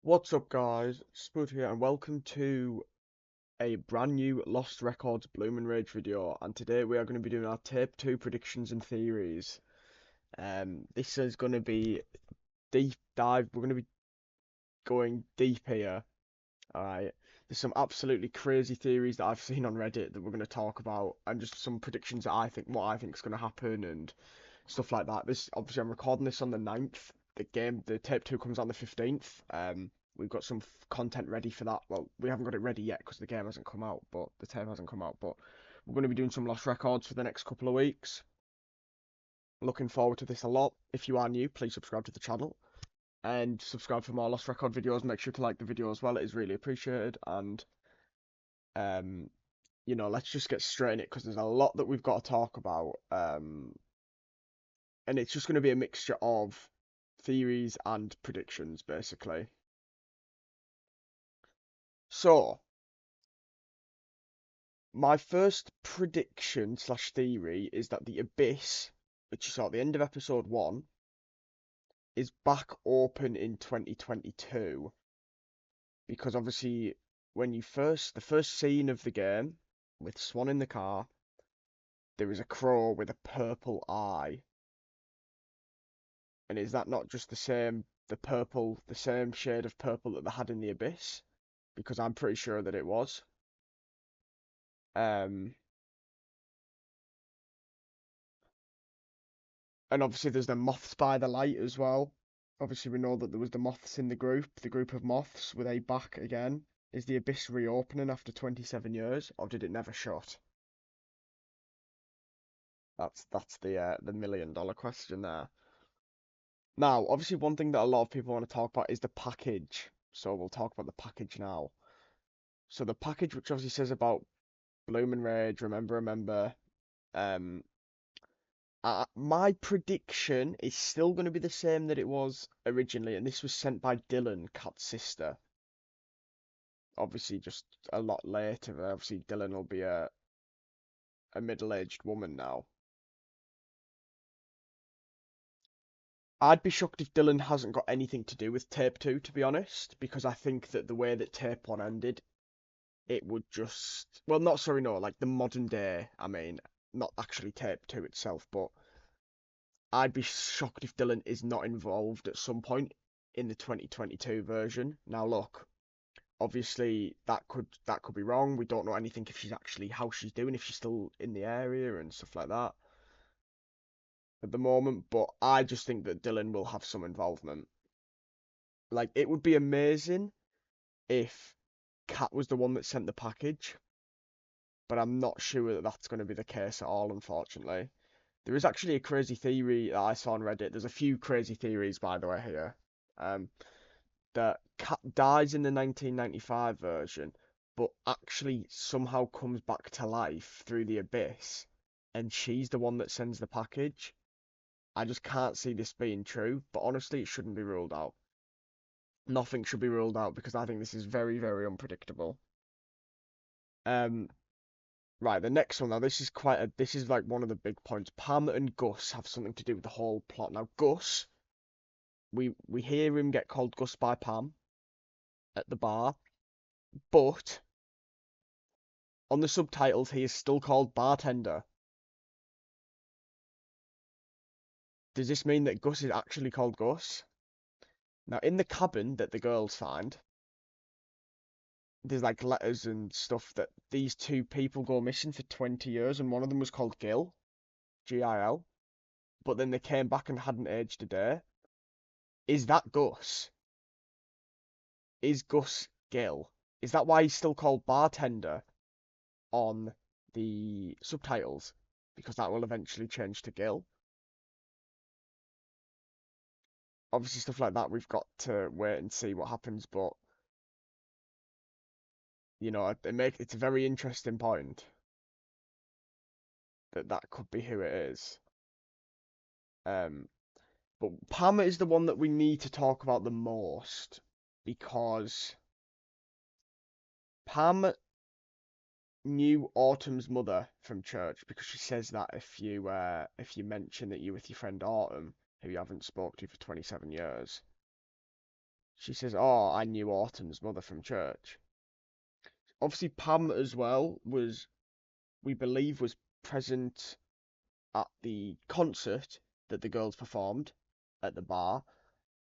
What's up, guys? Spud here, and welcome to a brand new Lost Records Bloom Rage video. And today we are going to be doing our Tape 2 predictions and theories. This is going to be deep dive. We're going to be going deep here. Alright, there's some absolutely crazy theories that I've seen on Reddit that we're going to talk about, and just some predictions that what I think is going to happen, and stuff like that. This obviously I'm recording this on the 9th. The tape 2 comes on the 15th. We've got some content ready for that. Well, we haven't got it ready yet because the game hasn't come out, but the tape hasn't come out. But we're going to be doing some Lost Records for the next couple of weeks. Looking forward to this a lot. If you are new, please subscribe to the channel and subscribe for more Lost Record videos. Make sure to like the video as well. It is really appreciated. And um, let's just get straight in it because there's a lot that we've got to talk about. And it's just going to be a mixture of theories and predictions, basically. So, my first prediction slash theory is that the Abyss, which you saw at the end of episode 1, is back open in 2022. Because obviously, the first scene of the game, with Swan in the car, there is a crow with a purple eye. And is that not just the same shade of purple that they had in the Abyss? Because I'm pretty sure that it was. Um, and obviously there's the moths by the light as well. Obviously we know that there was the moths in the group of moths. Were they back again? Is the Abyss reopening after 27 years, or did it never shut? That's the $1 million question there. Now, obviously one thing that a lot of people want to talk about is the package. So we'll talk about the package now. So the package, which obviously says about Bloom and Rage, remember, um, my prediction is still going to be the same that it was originally, and this was sent by Dylan, Kat's sister. Obviously, just a lot later. Obviously, Dylan will be a middle-aged woman now. I'd be shocked if Dylan hasn't got anything to do with Tape 2, to be honest, because I think that the way that Tape 1 ended, it would just... Well, not, sorry, no, like the modern day, I mean, not actually Tape 2 itself, but I'd be shocked if Dylan is not involved at some point in the 2022 version. Now, look, obviously that could be wrong. We don't know anything if how she's doing, if she's still in the area and stuff like that at the moment. But I just think that Dylan will have some involvement. Like, it would be amazing if Kat was the one that sent the package, but I'm not sure that that's going to be the case at all, unfortunately. There is actually a crazy theory that I saw on Reddit. There's a few crazy theories, by the way, here. Um, that Kat dies in the 1995 version, but actually somehow comes back to life through the Abyss, and she's the one that sends the package. I just can't see this being true, but honestly, it shouldn't be ruled out. Nothing should be ruled out because I think this is very, very unpredictable. Um, right, the next one now. This is like one of the big points. Pam and Gus have something to do with the whole plot. Now, Gus, we hear him get called Gus by Pam at the bar, but on the subtitles he is still called Bartender. Does this mean that Gus is actually called Gus? Now, in the cabin that the girls find, there's like letters and stuff that these two people go missing for 20 years, and one of them was called Gil, Gil, but then they came back and hadn't aged a day. Is that Gus? Is Gus Gil? Is that why he's still called Bartender on the subtitles? Because that will eventually change to Gil. Obviously, stuff like that, we've got to wait and see what happens, but it's a very interesting point that could be who it is. Um, but Pam is the one that we need to talk about the most because Pam knew Autumn's mother from church because she says that if you mention that you're with your friend Autumn, who you haven't spoke to for 27 years, She says, "Oh, I knew Autumn's mother from church." Obviously, Pam as well was, we believe, was present at the concert that the girls performed at the bar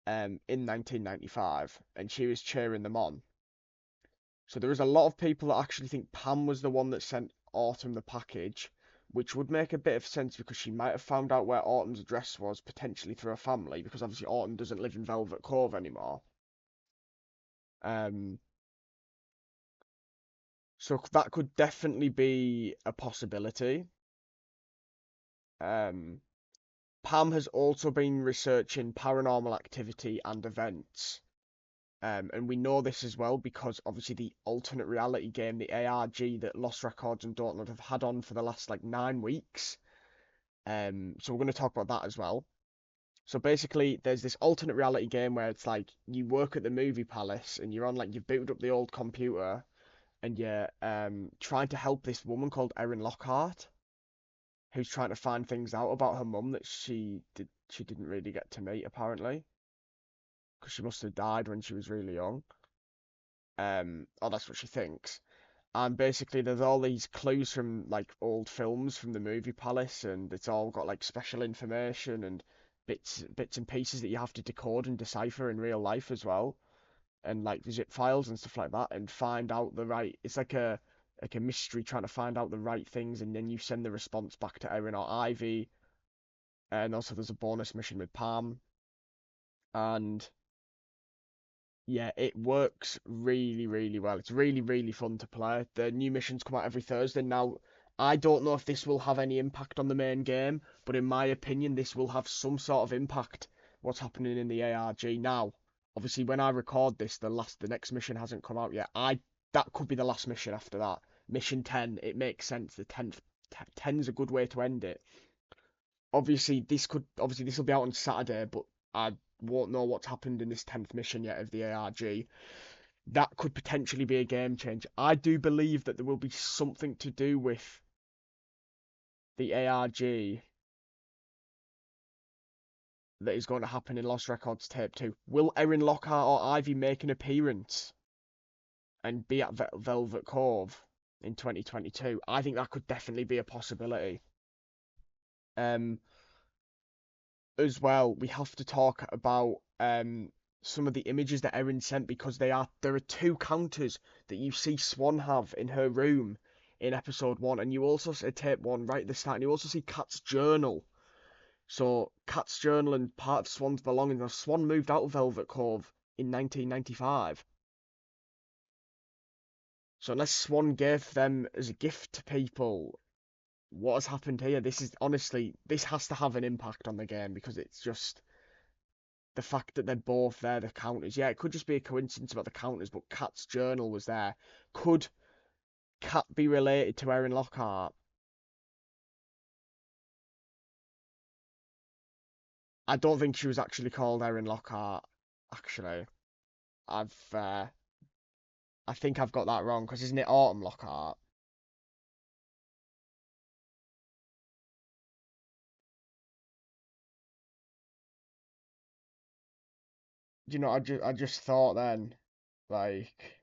in 1995, and she was cheering them on. So there is a lot of people that actually think Pam was the one that sent Autumn the package, which would make a bit of sense because she might have found out where Autumn's address was, potentially through her family, because obviously Autumn doesn't live in Velvet Cove anymore. Um, so that could definitely be a possibility. Um, Pam has also been researching paranormal activity and events. And we know this as well because obviously the alternate reality game, the ARG that Lost Records and Dortmund have had on for the last like 9 weeks. So we're going to talk about that as well. So basically, there's this alternate reality game where it's like you work at the movie palace and you're on like you've booted up the old computer and you're trying to help this woman called Erin Lockhart, who's trying to find things out about her mum that she didn't really get to meet apparently because she must have died when she was really young. Or that's what she thinks. And basically, there's all these clues from like old films from the movie palace, and it's all got like special information and bits and pieces that you have to decode and decipher in real life as well, and like zip files and stuff like that, and find out the right. It's like a mystery trying to find out the right things, and then you send the response back to Erin or Ivy. And also, there's a bonus mission with Pam, and yeah, it works really, really well. It's really, really fun to play. The new missions come out every Thursday. Now, I don't know if this will have any impact on the main game, but in my opinion, this will have some sort of impact what's happening in the ARG. Now, obviously, when I record this, the next mission hasn't come out yet. That could be the last mission after that. Mission 10, it makes sense. The 10's a good way to end it. Obviously this will be out on Saturday, but I won't know what's happened in this 10th mission yet of the ARG. That could potentially be a game change. I do believe that there will be something to do with the ARG that is going to happen in Lost Records Tape 2. Will Erin Lockhart or Ivy make an appearance and be at Velvet Cove in 2022? I think that could definitely be a possibility. Um, as well, we have to talk about some of the images that Erin sent because there are two counters that you see Swan have in her room in episode 1, and you also see tape 1 right at the start, and you also see Kat's journal. So Kat's journal and part of Swan's belongings. Now Swan moved out of Velvet Cove in 1995. So unless Swan gave them as a gift to people, what has happened here? This has to have an impact on the game because it's just the fact that they're both there, the counters. Yeah, it could just be a coincidence about the counters, but Kat's journal was there. Could Kat be related to Erin Lockhart? I don't think she was actually called Erin Lockhart. Actually, I've I think I've got that wrong because isn't it Autumn Lockhart? Do you know? I just thought then, like,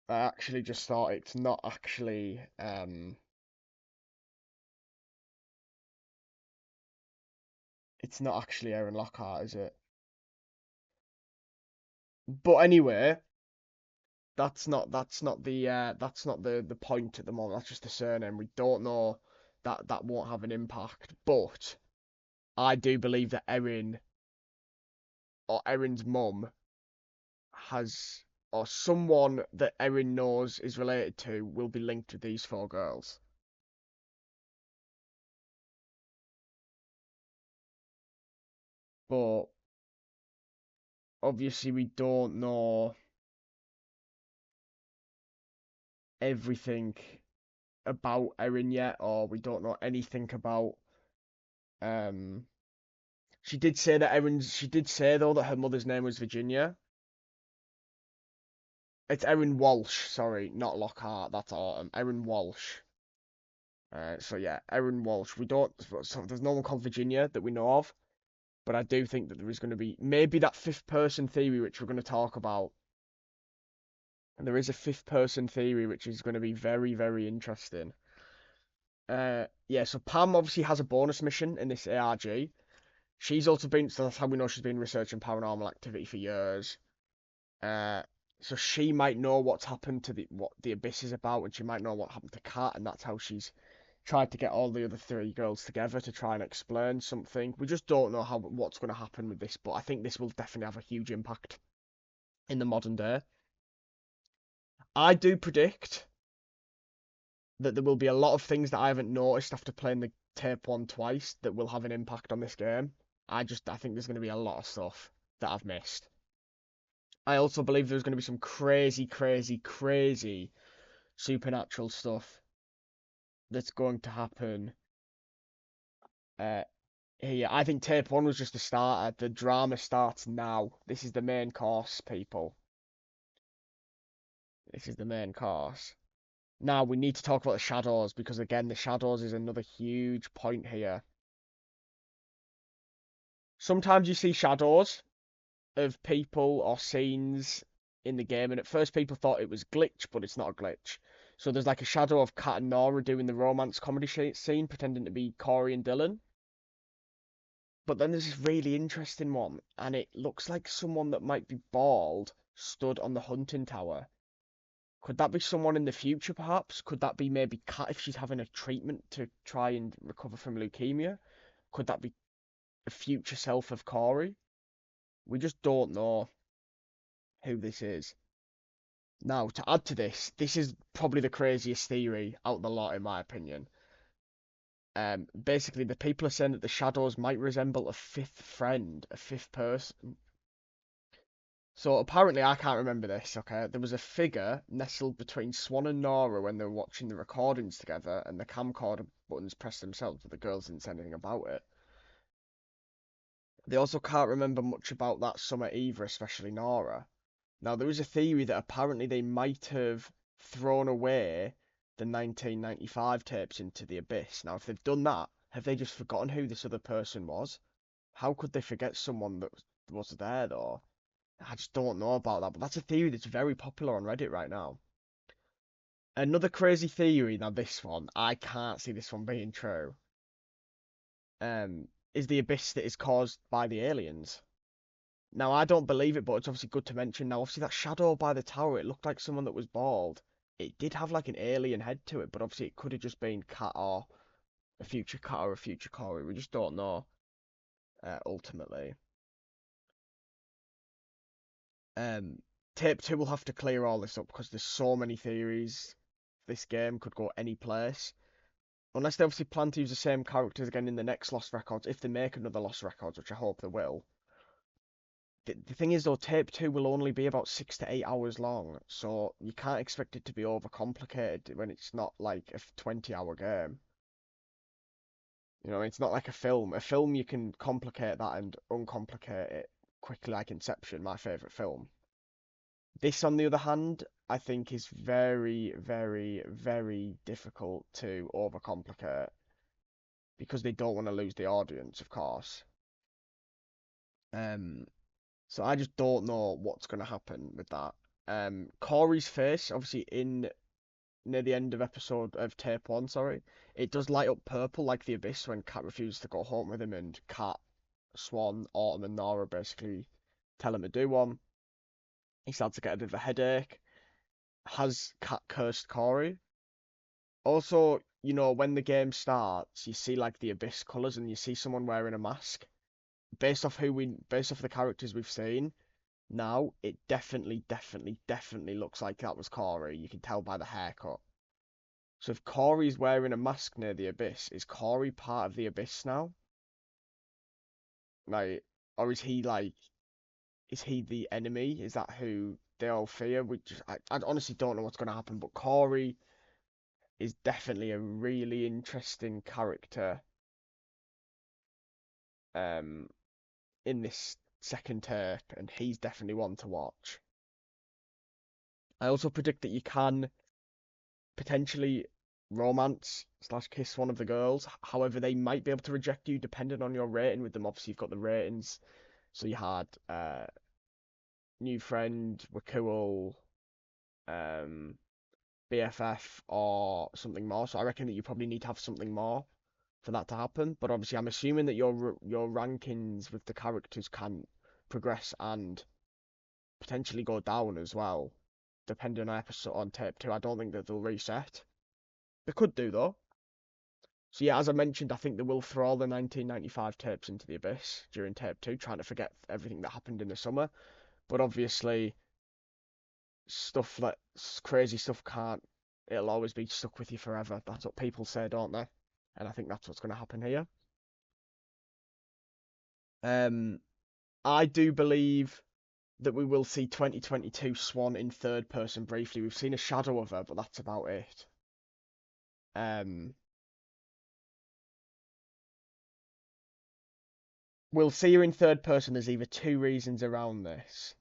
I actually just thought it's not actually Erin Lockhart, is it? But anyway, that's not the point at the moment. That's just the surname. We don't know that won't have an impact. But I do believe that Erin or Erin's mum has or someone that Erin knows is related to will be linked with these four girls. But obviously we don't know everything about Erin yet, or we don't know anything about um she did say though that her mother's name was Virginia. It's Erin Walsh, sorry, not Lockhart, that's Autumn. Erin Walsh. So yeah, Erin Walsh. We don't so there's no one called Virginia that we know of, But I do think that there is going to be maybe that fifth person theory, which we're going to talk about. And there is a fifth person theory, which is going to be very, very interesting. Yeah, so Pam obviously has a bonus mission in this ARG. She's also been, so that's how we know she's been researching paranormal activity for years. Uh, so she might know what's happened to what the Abyss is about, and she might know what happened to Kat, and that's how she's tried to get all the other three girls together to try and explain something. We just don't know what's going to happen with this, but I think this will definitely have a huge impact in the modern day. I do predict that there will be a lot of things that I haven't noticed after playing the tape one twice that will have an impact on this game. I think there's going to be a lot of stuff that I've missed. I also believe there's going to be some crazy, crazy, crazy supernatural stuff that's going to happen. Here, I think tape one was just the starter. The drama starts now. This is the main course, people. This is the main course. Now we need to talk about the shadows because again, the shadows is another huge point here. Sometimes you see shadows of people or scenes in the game, and at first people thought it was glitch, but it's not a glitch. So there's like a shadow of Kat and Nora doing the romance comedy scene, pretending to be Corey and Dylan. But then there's this really interesting one, and it looks like someone that might be bald stood on the hunting tower. Could that be someone in the future, perhaps? Could that be maybe Kat if she's having a treatment to try and recover from leukemia? Could that be a future self of Corey? We just don't know who this is. Now, to add to this, this is probably the craziest theory out of the lot, in my opinion. Basically, the people are saying that the shadows might resemble a fifth friend, a fifth person. So apparently, I can't remember this, okay? There was a figure nestled between Swan and Nora when they were watching the recordings together, and the camcorder buttons pressed themselves, but the girls didn't say anything about it. They also can't remember much about that summer either, especially Nora. Now, there is a theory that apparently they might have thrown away the 1995 tapes into the abyss. Now, if they've done that, have they just forgotten who this other person was? How could they forget someone that was there, though? I just don't know about that, but that's a theory that's very popular on Reddit right now. Another crazy theory, now this one, I can't see this one being true, is the abyss that is caused by the aliens. Now, I don't believe it, but it's obviously good to mention. Now, obviously, that shadow by the tower, it looked like someone that was bald. It did have like an alien head to it, but obviously it could have just been Kat or a future Kat or a future Corey. We just don't know, ultimately. Um, Tape 2 will have to clear all this up because there's so many theories. This game could go any place. Unless they obviously plan to use the same characters again in the next Lost Records, if they make another Lost Records, which I hope they will. The thing is, though, Tape 2 will only be about 6 to 8 hours long, so you can't expect it to be overcomplicated when it's not like a 20-hour game. You know, it's not like a film. A film, you can complicate that and uncomplicate it quickly, like Inception, my favourite film. This, on the other hand, I think is very, very, very difficult to overcomplicate because they don't want to lose the audience, of course. Um, So I just don't know what's going to happen with that. Corey's face, obviously in near the end of episode of tape one, sorry, it does light up purple like the abyss when Kat refuses to go home with him, and Kat, Swan, Autumn, and Nora basically tell him to do one. He starts to get a bit of a headache. Has Kat cursed Corey? Also, you know, when the game starts, you see like the abyss colours and you see someone wearing a mask. Based off the characters we've seen, now, it definitely, definitely, definitely looks like that was Corey. You can tell by the haircut. So if Corey's wearing a mask near the Abyss, is Corey part of the Abyss now? Like, or is he the enemy? Is that who they all fear? I honestly don't know what's going to happen, but Corey is definitely a really interesting character um, in this second tape, and he's definitely one to watch. I also predict that you can potentially romance slash kiss one of the girls. However, they might be able to reject you depending on your rating with them. Obviously, you've got the ratings. So you had new friend, we're cool, um, BFF, or something more. So I reckon that you probably need to have something more for that to happen. But obviously, I'm assuming that your rankings with the characters can progress and potentially go down as well, depending on episode on tape two. I don't think that they'll reset. They could do though. So yeah, as I mentioned, I think they will throw all the 1995 tapes into the abyss during tape two, trying to forget everything that happened in the summer. But obviously, stuff that crazy stuff can't. It'll always be stuck with you forever. That's what people say, don't they? And I think that's what's going to happen here. Um, I do believe that we will see 2022 Swan in third person briefly. We've seen a shadow of her, but that's about it. Um, we'll see her in third person. There's either two reasons around this.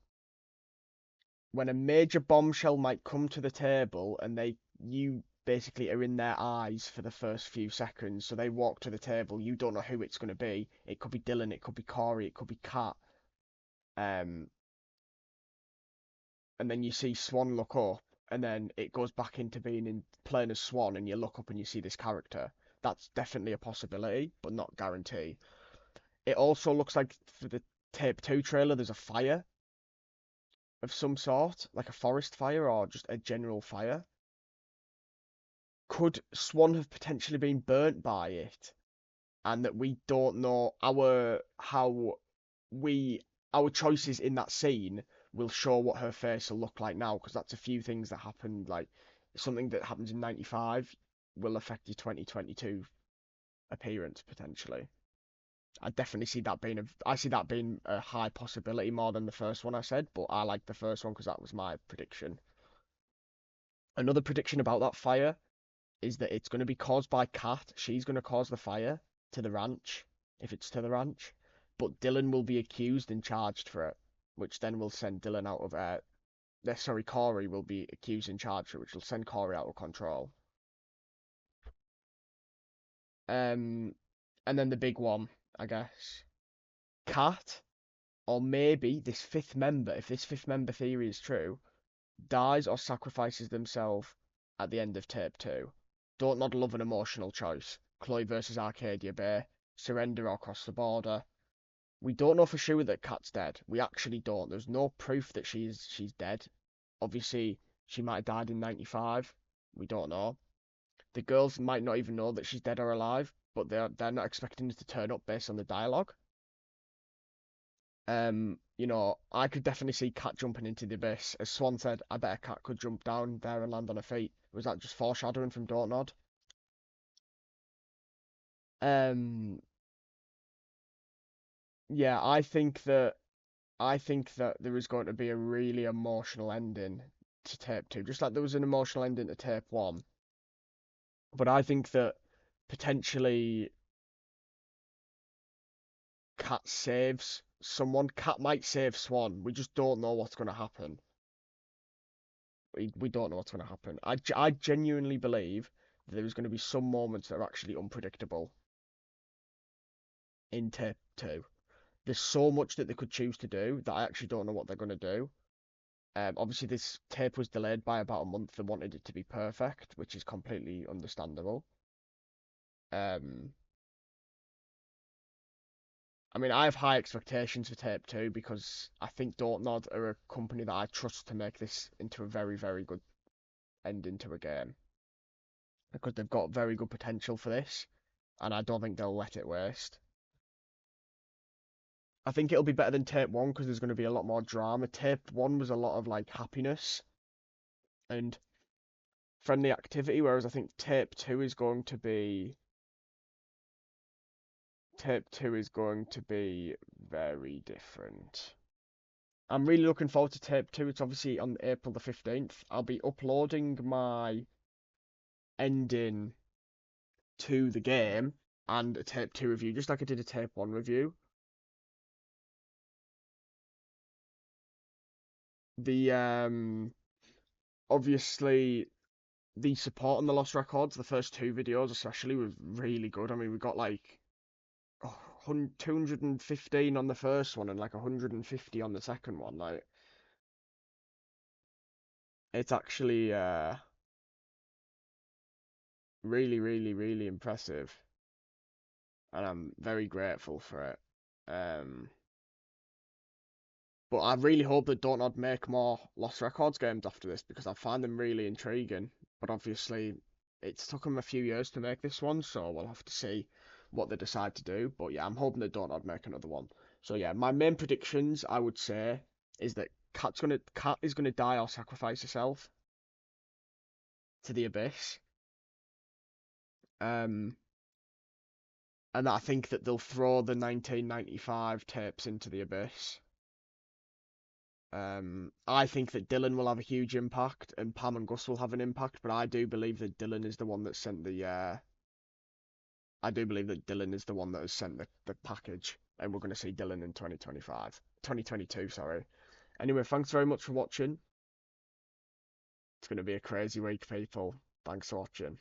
When a major bombshell might come to the table and you basically are in their eyes for the first few seconds, so they walk to the table, you don't know who it's going to be. It could be Dylan, it could be Corey, it could be Kat. And then you see Swan look up, and then it goes back into being in playing as Swan, and you look up and you see this character. That's definitely a possibility, but not guarantee. It also looks like for the Tape 2 trailer, there's a fire of some sort, like a forest fire or just a general fire. Could Swan have potentially been burnt by it, and that we don't know our choices in that scene will show what her face will look like now, because that's a few things that happened, like something that happens in 95 will affect your 2022 appearance potentially. I see that being a high possibility more than the first one I said, but I like the first one because that was my prediction. Another prediction about that fire is that it's going to be caused by Kat. She's going to cause the fire to the ranch, if it's to the ranch. But Dylan will be accused and charged for it, which then will send Dylan out of Corey will be accused and charged for it, which will send Corey out of control. And then the big one, I guess. Kat, or maybe this fifth member, if this fifth member theory is true, dies or sacrifices themselves at the end of tape two. Don't Nod love an emotional choice. Chloe versus Arcadia Bay. Surrender or cross the border. We don't know for sure that Kat's dead. We actually don't. There's no proof that she's dead. Obviously, she might have died in 95. We don't know. The girls might not even know that she's dead or alive, but they're not expecting her to turn up based on the dialogue. I could definitely see Kat jumping into the abyss. As Swan said, I bet a Kat could jump down there and land on her feet. Was that just foreshadowing from Don't Nod? Um, yeah, I think that there is going to be a really emotional ending to tape two, just like there was an emotional ending to tape one. But I think that potentially Kat saves someone. Kat might save Swan. We just don't know what's going to happen. We don't know what's going to happen. I genuinely believe that there is going to be some moments that are actually unpredictable in tape two. There's so much that they could choose to do that I actually don't know what they're going to do. Obviously, this tape was delayed by about a month. They wanted it to be perfect, which is completely understandable. Um, I mean, I have high expectations for tape two because I think Don't Nod are a company that I trust to make this into a very, very good ending to a game, because they've got very good potential for this, and I don't think they'll let it waste. I think it'll be better than tape one because there's going to be a lot more drama. Tape one was a lot of like happiness and friendly activity, whereas I think tape two is going to be very different. I'm really looking forward to tape two. It's obviously on April the 15th. I'll be uploading my ending to the game and a tape two review, just like I did a tape one review. The obviously the support on the Lost Records, the first two videos especially, was really good. I mean, we got like 215 on the first one and like 150 on the second one. Like, it's actually really, really, really impressive, and I'm very grateful for it. But I really hope that Don't make more Lost Records games after this because I find them really intriguing. But obviously, it's took them a few years to make this one, so we'll have to see what they decide to do. But yeah, I'm hoping that Don't make another one. So yeah, my main predictions I would say is that Cat is gonna die or sacrifice herself to the abyss. Um, and I think that they'll throw the 1995 tapes into the abyss. I think that Dylan will have a huge impact, and Pam and Gus will have an impact. But I do believe that Dylan is the one that sent the. I do believe that Dylan is the one that has sent the package, and we're going to see Dylan in 2022. Sorry. Anyway, thanks very much for watching. It's going to be a crazy week, people. Thanks for watching.